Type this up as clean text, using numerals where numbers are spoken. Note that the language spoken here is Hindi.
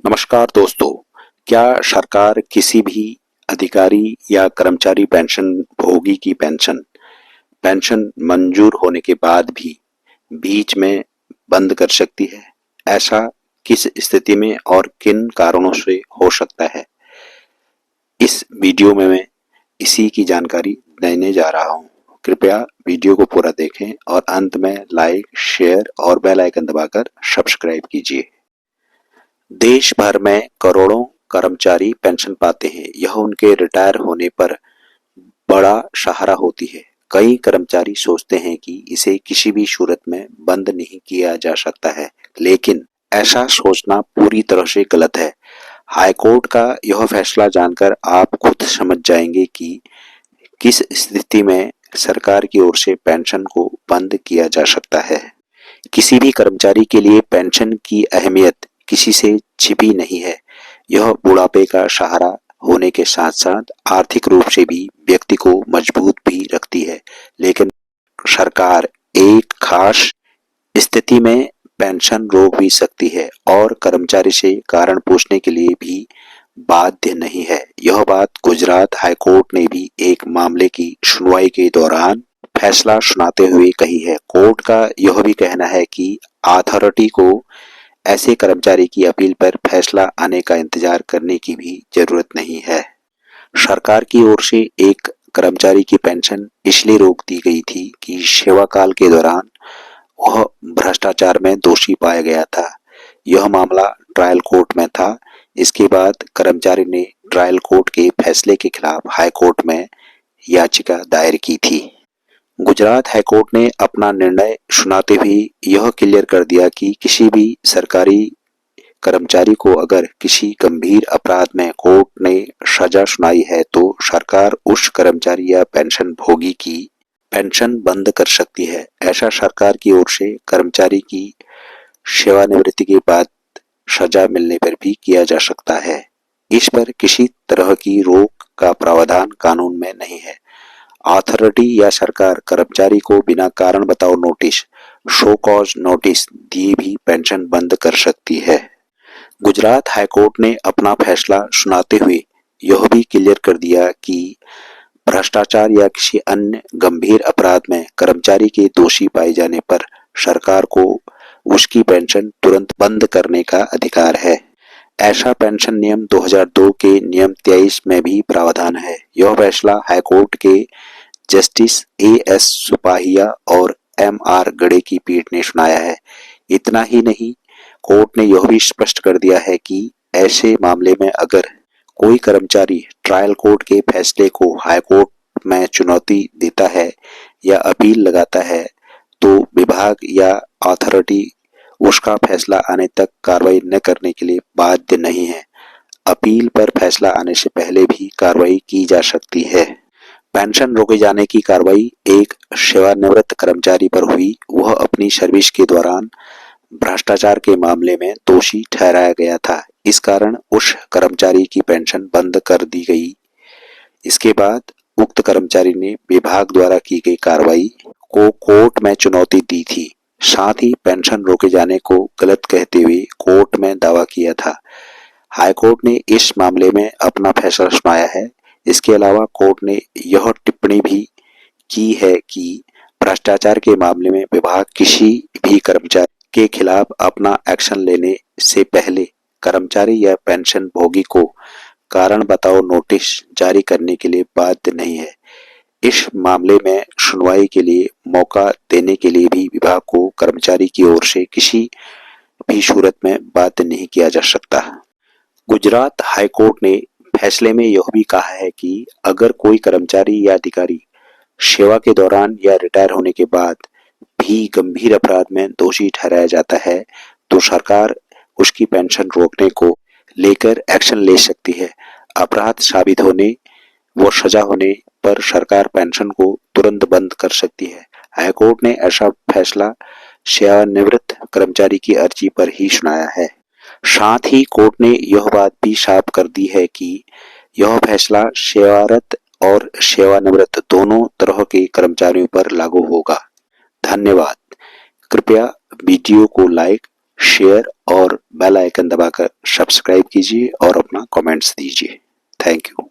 नमस्कार दोस्तों, क्या सरकार किसी भी अधिकारी या कर्मचारी पेंशन भोगी की पेंशन पेंशन मंजूर होने के बाद भी बीच में बंद कर सकती है? ऐसा किस स्थिति में और किन कारणों से हो सकता है? इस वीडियो में मैं इसी की जानकारी देने जा रहा हूँ। कृपया वीडियो को पूरा देखें और अंत में लाइक, शेयर और बेल आइकन दबाकर सब्सक्राइब कीजिए। देश भर में करोड़ों कर्मचारी पेंशन पाते हैं। यह उनके रिटायर होने पर बड़ा सहारा होती है। कई कर्मचारी सोचते हैं कि इसे किसी भी सूरत में बंद नहीं किया जा सकता है, लेकिन ऐसा सोचना पूरी तरह से गलत है। हाईकोर्ट का यह फैसला जानकर आप खुद समझ जाएंगे कि किस स्थिति में सरकार की ओर से पेंशन को बंद किया जा सकता है। किसी भी कर्मचारी के लिए पेंशन की अहमियत किसी से छिपी नहीं है। यह बुढ़ापे का सहारा होने के साथ साथ आर्थिक रूप से भी व्यक्ति को मजबूत भी रखती है। लेकिन सरकार एक खास स्थिति में पेंशन रोक भी सकती है और कर्मचारी से कारण पूछने के लिए भी बाध्य नहीं है। यह बात गुजरात हाईकोर्ट ने भी एक मामले की सुनवाई के दौरान फैसला सुनाते हुए कही है। कोर्ट का यह भी कहना है कि अथॉरिटी को ऐसे कर्मचारी की अपील पर फैसला आने का इंतजार करने की भी जरूरत नहीं है। सरकार की ओर से एक कर्मचारी की पेंशन इसलिए रोक दी गई थी कि सेवा काल के दौरान वह भ्रष्टाचार में दोषी पाया गया था। यह मामला ट्रायल कोर्ट में था। इसके बाद कर्मचारी ने ट्रायल कोर्ट के फैसले के खिलाफ हाई कोर्ट में याचिका दायर की थी। गुजरात हाईकोर्ट ने अपना निर्णय सुनाते हुए यह क्लियर कर दिया कि किसी भी सरकारी कर्मचारी को अगर किसी गंभीर अपराध में कोर्ट ने सजा सुनाई है तो सरकार उस कर्मचारी या पेंशन भोगी की पेंशन बंद कर सकती है। ऐसा सरकार की ओर से कर्मचारी की सेवानिवृत्ति के बाद सजा मिलने पर भी किया जा सकता है। इस पर किसी तरह की रोक का प्रावधान कानून में नहीं है। अथॉरिटी या सरकार कर्मचारी को बिना कारण बताओ नोटिस, शो कॉज नोटिस दिए भी पेंशन बंद कर सकती है। गुजरात हाईकोर्ट ने अपना फैसला सुनाते हुए यह भी क्लियर कर दिया कि भ्रष्टाचार या किसी अन्य गंभीर अपराध में कर्मचारी के दोषी पाए जाने पर सरकार को उसकी पेंशन तुरंत बंद करने का अधिकार है। ऐसा पेंशन नियम 2002 के नियम 23 में भी प्रावधान है। यह फैसला हाईकोर्ट के जस्टिस A.S. सुपाहिया और M.R. गड़े की पीठ ने सुनाया है। इतना ही नहीं, कोर्ट ने यह भी स्पष्ट कर दिया है कि ऐसे मामले में अगर कोई कर्मचारी ट्रायल कोर्ट के फैसले को हाईकोर्ट में चुनौती देता है या अपील लगाता है तो विभाग या अथॉरिटी उसका फैसला आने तक कार्रवाई न करने के लिए बाध्य नहीं है। अपील पर फैसला आने से पहले भी कार्रवाई की जा सकती है। पेंशन रोके जाने की कार्रवाई एक सेवानिवृत्त कर्मचारी पर हुई। वह अपनी सर्विस के दौरान भ्रष्टाचार के मामले में दोषी ठहराया गया था। इस कारण उस कर्मचारी की पेंशन बंद कर दी गई। इसके बाद उक्त कर्मचारी ने विभाग द्वारा की गई कार्रवाई को कोर्ट में चुनौती दी थी। साथ ही पेंशन रोके जाने को गलत कहते हुए कोर्ट में दावा किया था। हाईकोर्ट ने इस मामले में अपना फैसला सुनाया है। इसके अलावा कोर्ट ने यह टिप्पणी भी की है कि भ्रष्टाचार के मामले में विभाग किसी भी कर्मचारी के खिलाफ अपना एक्शन लेने से पहले कर्मचारी या पेंशन भोगी को कारण बताओ नोटिस जारी करने के लिए बाध्य नहीं है। इस मामले में सुनवाई के लिए मौका देने के लिए भी विभाग को कर्मचारी की ओर से किसी भी सूरत में बाध्य नहीं किया जा सकता। गुजरात हाईकोर्ट ने फैसले में यह भी कहा है कि अगर कोई कर्मचारी या अधिकारी सेवा के दौरान या रिटायर होने के बाद भी गंभीर अपराध में दोषी ठहराया जाता है तो सरकार उसकी पेंशन रोकने को लेकर एक्शन ले सकती है। अपराध साबित होने व सजा होने पर सरकार पेंशन को तुरंत बंद कर सकती है। हाईकोर्ट ने ऐसा फैसला सेवानिवृत्त कर्मचारी की अर्जी पर ही सुनाया है। साथ ही कोर्ट ने यह बात भी साफ कर दी है कि यह फैसला सेवारत और सेवानिवृत्त दोनों तरह के कर्मचारियों पर लागू होगा। धन्यवाद। कृपया वीडियो को लाइक शेयर और बेल आइकन दबाकर सब्सक्राइब कीजिए और अपना कमेंट्स दीजिए। Thank you.